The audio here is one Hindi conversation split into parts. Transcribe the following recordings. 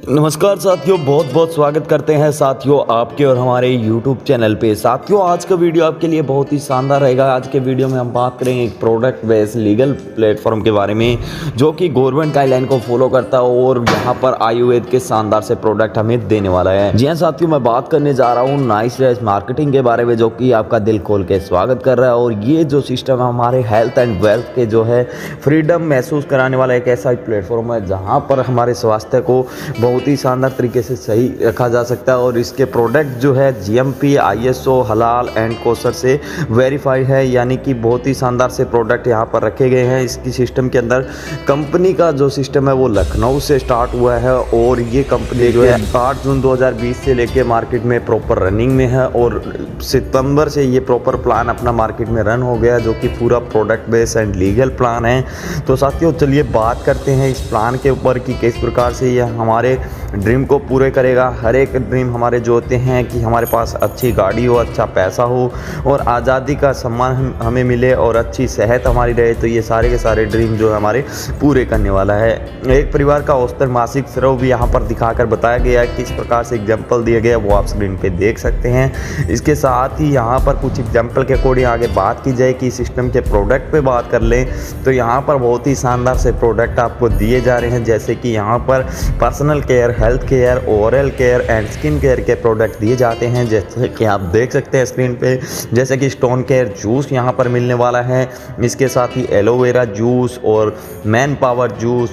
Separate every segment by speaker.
Speaker 1: नमस्कार साथियों, बहुत बहुत स्वागत करते हैं साथियों आपके और हमारे YouTube चैनल पे। साथियों आज का वीडियो आपके लिए बहुत ही शानदार रहेगा। आज के वीडियो में हम बात करेंगे एक प्रोडक्ट बेस्ड लीगल प्लेटफॉर्म के बारे में जो कि गवर्नमेंट गाइडलाइन को फॉलो करता है और यहाँ पर आयुर्वेद के शानदार से प्रोडक्ट हमें देने वाला है। जी हाँ साथियों, मैं बात करने जा रहा हूँ नाइस ड्रेस मार्केटिंग के बारे में जो कि आपका दिल खोल के स्वागत कर रहा है। और ये जो सिस्टम है हमारे हेल्थ एंड वेल्थ के जो है फ्रीडम महसूस कराने वाला एक ऐसा प्लेटफॉर्म है जहाँ पर हमारे स्वास्थ्य को बहुत ही शानदार तरीके से सही रखा जा सकता है। और इसके प्रोडक्ट जो है GMP ISO हलाल एंड कोसर से वेरीफाइड है, यानी कि बहुत ही शानदार से प्रोडक्ट यहाँ पर रखे गए हैं। इसकी सिस्टम के अंदर कंपनी का जो सिस्टम है वो लखनऊ से स्टार्ट हुआ है और ये कंपनी जो है 8 जून 2020 से लेके मार्केट में प्रॉपर रनिंग में है और सितंबर से ये प्रॉपर प्लान अपना मार्केट में रन हो गया जो कि पूरा product base and legal plan है। तो साथियों चलिए बात करते हैं इस प्लान के ऊपर कि किस प्रकार से ये हमारे ड्रीम को पूरे करेगा। हर एक ड्रीम हमारे जो होते हैं कि हमारे पास अच्छी गाड़ी हो, अच्छा पैसा हो और आज़ादी का सम्मान हमें मिले और अच्छी सेहत हमारी रहे, तो ये सारे के सारे ड्रीम जो है हमारे पूरे करने वाला है। एक परिवार का औसतन मासिक श्रम भी यहाँ पर दिखाकर बताया गया है, किस प्रकार से एग्जाम्पल दिया गया वो आप स्क्रीन पे देख सकते हैं। इसके साथ ही यहाँ पर कुछ एग्जाम्पल के अकॉर्डिंग आगे बात की जाए कि सिस्टम के प्रोडक्ट पे बात कर लें तो यहाँ पर बहुत ही शानदार से प्रोडक्ट आपको दिए जा रहे हैं, जैसे कि यहाँ पर personal care, health care, oral care and skin care के प्रोडक्ट दिए जाते हैं, जैसे कि आप देख सकते हैं स्क्रीन पे। जैसे कि स्टोन केयर जूस यहाँ पर मिलने वाला है, इसके साथ ही aloe vera juice man power juice,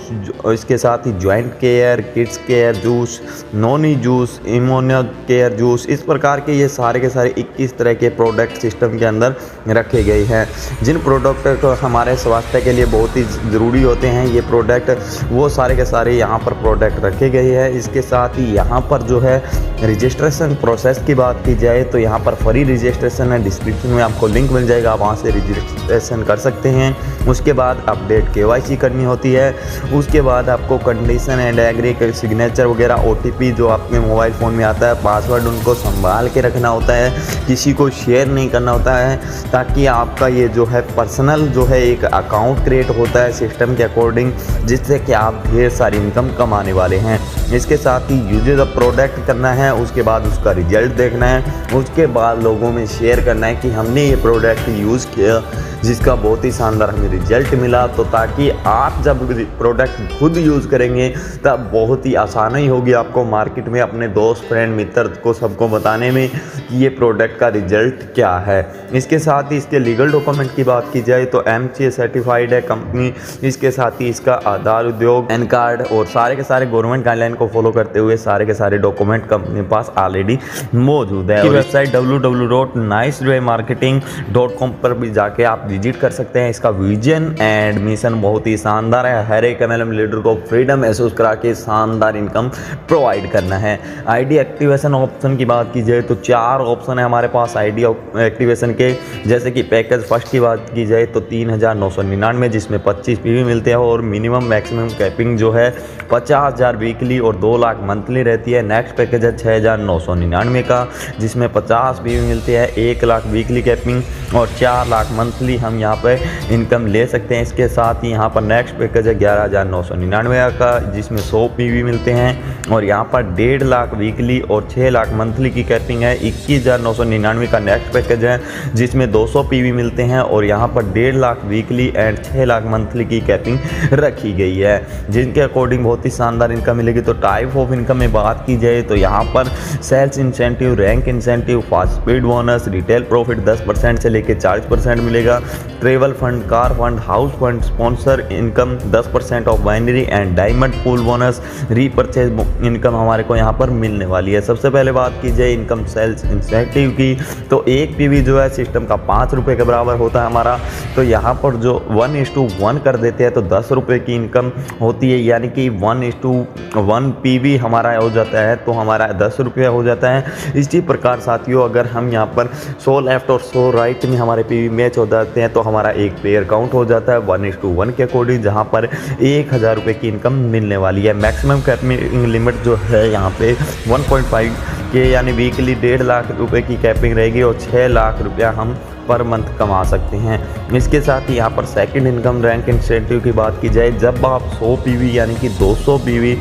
Speaker 1: इसके साथ ही joint care, kids care juice, noni juice, immuno care juice. इस प्रकार के ये सारे के सारे 21 तरह के प्रोडक्ट सिस्टम के अंदर रखे गए हैं, जिन प्रोडक्ट को हमारे स्वास्थ्य के लिए बहुत ही ज़रूरी होते हैं। ये प्रोडक्ट वो सारे के सारे यहाँ पर प्रोडक्ट रखे गए हैं। इसके साथ ही यहाँ पर जो है रजिस्ट्रेशन प्रोसेस की बात की जाए तो यहाँ पर फ्री रजिस्ट्रेशन है, डिस्क्रिप्शन में आपको लिंक मिल जाएगा, आप वहाँ से रजिस्ट्रेशन कर सकते हैं। उसके बाद अपडेट KYC करनी होती है, उसके बाद आपको कंडीशन एंड एग्री के सिग्नेचर वगैरह OTP जो आपके मोबाइल फ़ोन में आता है, पासवर्ड उनको संभाल के रखना होता है, किसी को शेयर नहीं करना होता है, ताकि आपका ये जो है पर्सनल जो है एक अकाउंट क्रिएट होता है सिस्टम के अकॉर्डिंग, जिससे कि आप ढेर सारी इनकम कमाने वाले हैं। इसके साथ ही यूज द प्रोडक्ट करना है, उसके बाद उसका रिजल्ट देखना है, उसके बाद लोगों में शेयर करना है कि हमने ये प्रोडक्ट यूज़ किया जिसका बहुत ही शानदार हमें रिजल्ट मिला। तो ताकि आप जब प्रोडक्ट खुद यूज़ करेंगे तब बहुत ही आसानी होगी आपको मार्केट में अपने दोस्त फ्रेंड मित्र को सबको बताने में कि ये प्रोडक्ट का रिजल्ट क्या है। इसके साथ ही इसके लीगल डॉक्यूमेंट की बात की जाए तो MCA सर्टिफाइड है कंपनी, इसके साथ ही इसका आधार उद्योग पैन कार्ड और सारे के सारे गवर्नमेंट गाइडलाइन को फॉलो करते हुए सारे के सारे डॉक्यूमेंट कंपनी के पास ऑलरेडी मौजूद है। वेबसाइट www.nicemarketing.com पर भी जाके आप विजिट कर सकते हैं। इसका विजन एंड मिशन बहुत ही शानदार है, हर एक MLM लीडर को फ्रीडम महसूस करा के शानदार इनकम प्रोवाइड करना है। ID एक्टिवेशन ऑप्शन की बात की जाए तो 4 ऑप्शन है हमारे पास ID एक्टिवेशन के, जैसे कि पैकेज फर्स्ट की बात की जाए तो 3999 जिसमें 25 PV मिलते हैं और मिनिमम मैक्सिमम कैपिंग जो है 50,000 वीकली और 2 लाख मंथली रहती है। नेक्स्ट पैकेज है 6,999 का जिसमें 50 PV मिलते हैं, 1 लाख वीकली कैपिंग और 4 लाख मंथली हम यहाँ पे इनकम ले सकते हैं। इसके साथ ही यहाँ पर नेक्स्ट पैकेज है 11,999 का जिसमें 100 PV मिलते हैं और यहाँ पर 1.5 लाख वीकली और 6 लाख मंथली की कैपिंग है। 21,999 का नेक्स्ट पैकेज है जिसमें 200 PV मिलते हैं और यहाँ पर 1.5 lakh weekly and 6 lakh monthly की कैपिंग रखी गई है, जिनके अकॉर्डिंग बहुत ही शानदार इनकम मिलेगी। तो टाइप ऑफ इनकम में बात की जाए तो यहाँ पर sales incentive, rank incentive, fast speed bonus, retail profit 10% से लेकर 40% मिलेगा, travel fund, car fund, house fund, sponsor income 10% of binary and diamond pool bonus, repurchase income हमारे को यहाँ पर मिलने वाली है। सबसे पहले बात की जाए इनकम सेल्स इंसेंटिव की तो 1 PV जो है सिस्टम का 5 रुपये के बराबर होता है हमारा। तो यहाँ पर जो 1:1 कर देते हैं तो 10 रुपये की इनकम होती है, यानी कि 1:1 PV हमारा हो जाता है तो हमारा 10 रुपये हो जाता है। इसी प्रकार साथियों अगर हम यहाँ पर 100 लेफ्ट और 100 राइट में हमारे PV मैच हो जाते हैं तो हमारा एक प्लेयर काउंट हो जाता है 1:1 के अकॉर्डिंग, जहाँ पर 1,000 रुपये की इनकम मिलने वाली है। मैक्सिमम कैपिंग लिमिट जो है यहाँ पे 1.5 के यानी वीकली 1.5 लाख रुपए की कैपिंग रहेगी और 6 लाख रुपया हम पर मंथ कमा सकते हैं। इसके साथ ही यहाँ पर सेकंड इनकम रैंक इंसेंटिव की बात की जाए, जब आप 100 पीवी यानी कि 200 पीवी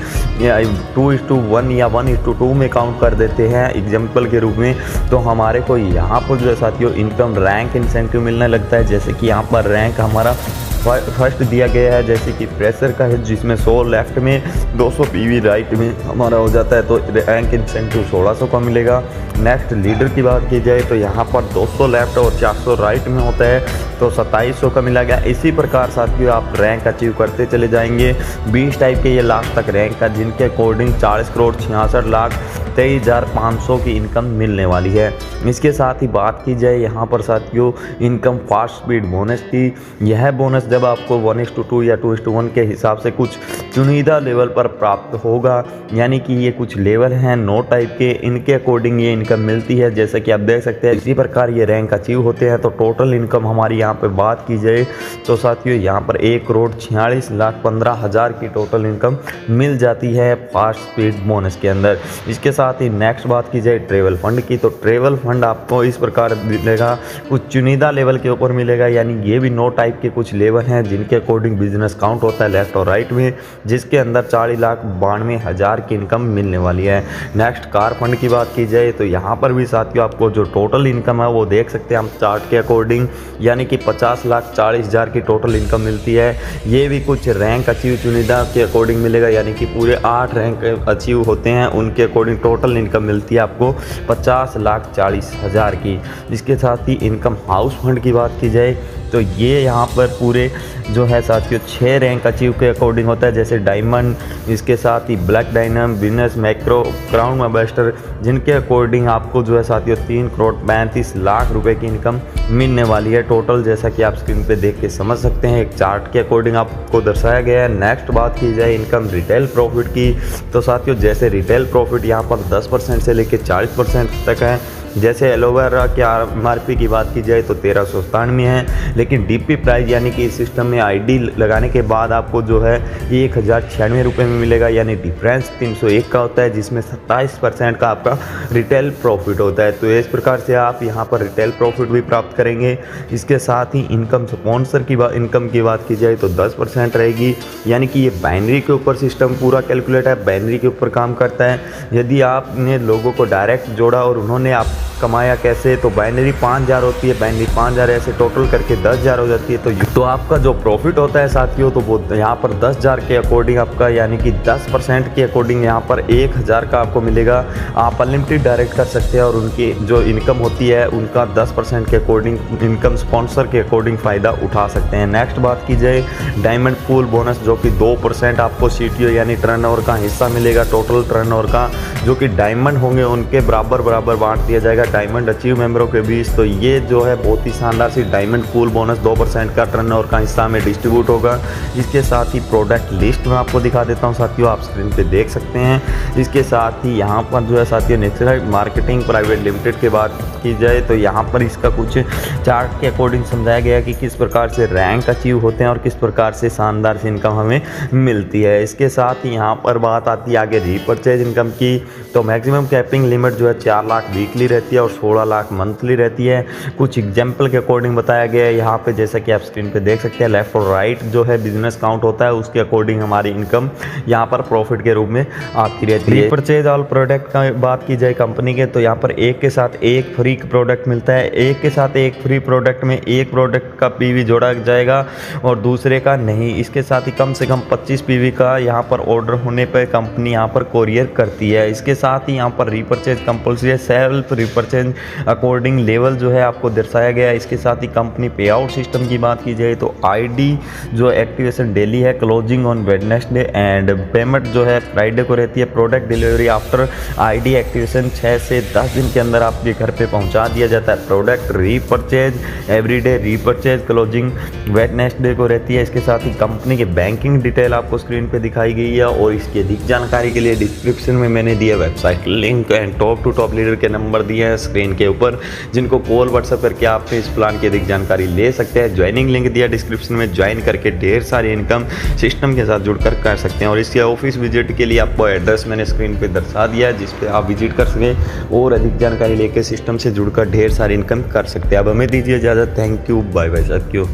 Speaker 1: 2:1 या 1:2 में काउंट कर देते हैं एग्जाम्पल के रूप में, तो हमारे को यहाँ पर जो है साथियों इनकम रैंक इंसेंटिव मिलने लगता है। जैसे कि यहाँ पर रैंक हमारा फर्स्ट दिया गया है, जैसे कि प्रेशर का है जिसमें 100 लेफ्ट में 200 पीवी राइट में हमारा हो जाता है, तो रैंक इंसेंटिव 1600 का मिलेगा। नेक्स्ट लीडर की बात की जाए तो यहाँ पर 200 लेफ्ट और 400 राइट में होता है, तो 2700 का मिला गया। इसी प्रकार साथियों आप रैंक अचीव करते चले जाएंगे। 20 टाइप के ये लास्ट तक रैंक है जिनके अकॉर्डिंग 40,66,23,500 की इनकम मिलने वाली है। इसके साथ ही बात की जाए यहाँ पर साथियों इनकम फास्ट स्पीड बोनस की, यह बोनस जब आपको 1:2 या 2:1 के हिसाब से कुछ चुनिंदा लेवल पर प्राप्त होगा, यानी कि ये कुछ लेवल हैं 9 टाइप के, इनके अकॉर्डिंग ये इनकम मिलती है। जैसे कि आप देख सकते हैं इसी प्रकार ये रैंक अचीव होते हैं। तो टोटल इनकम हमारी यहाँ पे बात की जाए तो साथियों यहाँ पर 1,46,15,000 की टोटल इनकम मिल जाती है फास्ट स्पीड बोनस के अंदर। इसके साथ ही नेक्स्ट बात की जाए ट्रेवल फंड की, तो ट्रेवल फंड आपको इस प्रकार मिलेगा, कुछ चुनिंदा लेवल के ऊपर मिलेगा, यानी ये भी 9 टाइप के कुछ लेवल हैं जिनके अकॉर्डिंग बिजनेस काउंट होता है लेफ्ट और राइट में, जिसके अंदर 40,92,000 की इनकम मिलने वाली है। नेक्स्ट कार फंड की बात की जाए तो यहाँ पर भी साथियों आपको जो टोटल इनकम है वो देख सकते हैं हम चार्ट के अकॉर्डिंग, यानी कि 50,40,000 की टोटल इनकम मिलती है। ये भी कुछ रैंक अचीव चुनिंदा के अकॉर्डिंग मिलेगा, यानी कि पूरे 8 रैंक अचीव होते हैं उनके अकॉर्डिंग टोटल इनकम मिलती है आपको 50,40,000 की। इसके साथ ही इनकम हाउस फंड की बात की जाए तो ये यहाँ पर पूरे जो है साथियों 6 रैंक अचीव के अकॉर्डिंग होता है, जैसे डायमंड, इसके साथ ही black diamond, business, macro, crown ambassador, जिनके अकॉर्डिंग आपको जो है साथियों 3,35,00,000 रुपए की इनकम मिलने वाली है टोटल, जैसा कि आप स्क्रीन पे देख के समझ सकते हैं। एक चार्ट के अकॉर्डिंग आपको दर्शाया गया है। नेक्स्ट बात की जाए इनकम रिटेल प्रॉफिट की, तो साथियों जैसे रिटेल प्रॉफिट यहाँ पर 10% से लेकर 40% तक है। जैसे एलोवेरा के MRP की बात की जाए तो 1397 है, लेकिन DP प्राइस यानी कि इस सिस्टम में ID लगाने के बाद आपको जो है 1,096 रुपये में मिलेगा, यानी डिफरेंस 301 का होता है, जिसमें 27% का आपका रिटेल प्रॉफिट होता है। तो इस प्रकार से आप यहाँ पर रिटेल प्रॉफिट भी प्राप्त करेंगे। इसके साथ ही इनकम स्पॉन्सर की इनकम की बात की जाए तो 10% रहेगी, यानी कि ये बाइनरी के ऊपर सिस्टम पूरा कैलकुलेट है, बाइनरी के ऊपर काम करता है। यदि आपने लोगों को डायरेक्ट जोड़ा और उन्होंने आप कमाया कैसे, तो बाइनरी 5,000 होती है, बाइनरी 5,000 ऐसे टोटल करके 10,000 हो जाती है। तो आपका जो प्रॉफिट होता है साथियों तो वो यहाँ पर 10,000 के अकॉर्डिंग आपका, यानी कि 10% के अकॉर्डिंग यहाँ पर 1,000 का आपको मिलेगा। आप अनलिमिटेड डायरेक्ट कर सकते हैं और उनकी जो इनकम होती है उनका 10% के अकॉर्डिंग इनकम स्पॉन्सर के अकॉर्डिंग फ़ायदा उठा सकते हैं। नेक्स्ट बात की जाए डायमंड पूल बोनस, जो कि 2% आपको CTO यानी टर्नओवर का हिस्सा मिलेगा, टोटल टर्नओवर का, जो कि डायमंड होंगे उनके बराबर बांट दिया जाएगा डायमंड अचीव मेंबरों के बीच। तो ये जो है बहुत ही शानदार सी डायमंड पूल बोनस 2% का टर्नओवर का हिस्सा में डिस्ट्रीब्यूट होगा। इसके साथ ही प्रोडक्ट लिस्ट में आपको दिखा देता हूँ साथियों, आप स्क्रीन पे देख सकते हैं। इसके साथ ही यहाँ पर जो है साथियों नेचुरल मार्केटिंग प्राइवेट लिमिटेड की बात की जाए तो यहाँ पर इसका कुछ चार्ट के अकॉर्डिंग समझाया गया कि किस प्रकार से रैंक अचीव होते हैं और किस प्रकार से शानदार सी इनकम हमें मिलती है। इसके साथ ही यहाँ पर बात आती है आगे रीपर्चेज इनकम की, तो मैक्सिमम कैपिंग लिमिट जो है 4 लाख वीकली रहती है और 16 लाख मंथली रहती है। कुछ एग्जाम्पल के अकॉर्डिंग बताया गया है यहाँ पे, जैसा कि आप स्क्रीन पे देख सकते हैं। लेफ्ट और राइट जो है बिजनेस काउंट होता है, उसके अकॉर्डिंग हमारी इनकम यहाँ पर प्रॉफिट के रूप में आती रहती है। रीपर्चेज ऑल प्रोडक्ट का बात की जाए कंपनी के, तो यहाँ पर एक के साथ एक फ्री प्रोडक्ट मिलता है। एक के साथ एक फ्री प्रोडक्ट में एक प्रोडक्ट का PV जोड़ा जाएगा और दूसरे का नहीं। इसके साथ ही कम से कम 25 PV का यहाँ पर ऑर्डर होने पर कंपनी यहाँ पर कोरियर करती है। इसके साथ ही यहाँ पर रीपर्चेज कंपल्सरी है, सेल्फ रीपर्चेज अकॉर्डिंग लेवल जो है आपको दर्शाया गया है। इसके साथ ही कंपनी पे आउट सिस्टम की बात की जाए तो ID जो एक्टिवेशन डेली है, closing on Wednesday and payment जो है फ्राइडे को रहती है। Product delivery after ID activation 6 से 10 दिन के अंदर आपके घर पे पहुंचा दिया जाता है। Product repurchase everyday repurchase closing Wednesday को रहती है। इसके साथ ही कंपनी की बैंकिंग डिटेल आपको स्क्रीन पे दिखाई गई है और इसकी अधिक जानकारी के लिए डिस्क्रिप्शन में मैंने दिया website link and top to top leader के नंबर दिए दिया है स्क्रीन के ऊपर, जिनको कॉल व्हाट्सअप करके आप इस प्लान की अधिक जानकारी ले सकते हैं। ज्वाइनिंग लिंक दिया डिस्क्रिप्शन में, ज्वाइन करके ढेर सारी इनकम सिस्टम के साथ जुड़कर कर सकते हैं। और इसके ऑफिस विजिट के लिए आपको एड्रेस मैंने स्क्रीन पे दर्शा दिया है, जिस पे आप विजिट कर सकें और अधिक जानकारी लेके सिस्टम से जुड़कर ढेर सारी इनकम कर सकते हैं। अब हमें दीजिए इजाज़त। थैंक यू, बाय बाय, साथियों।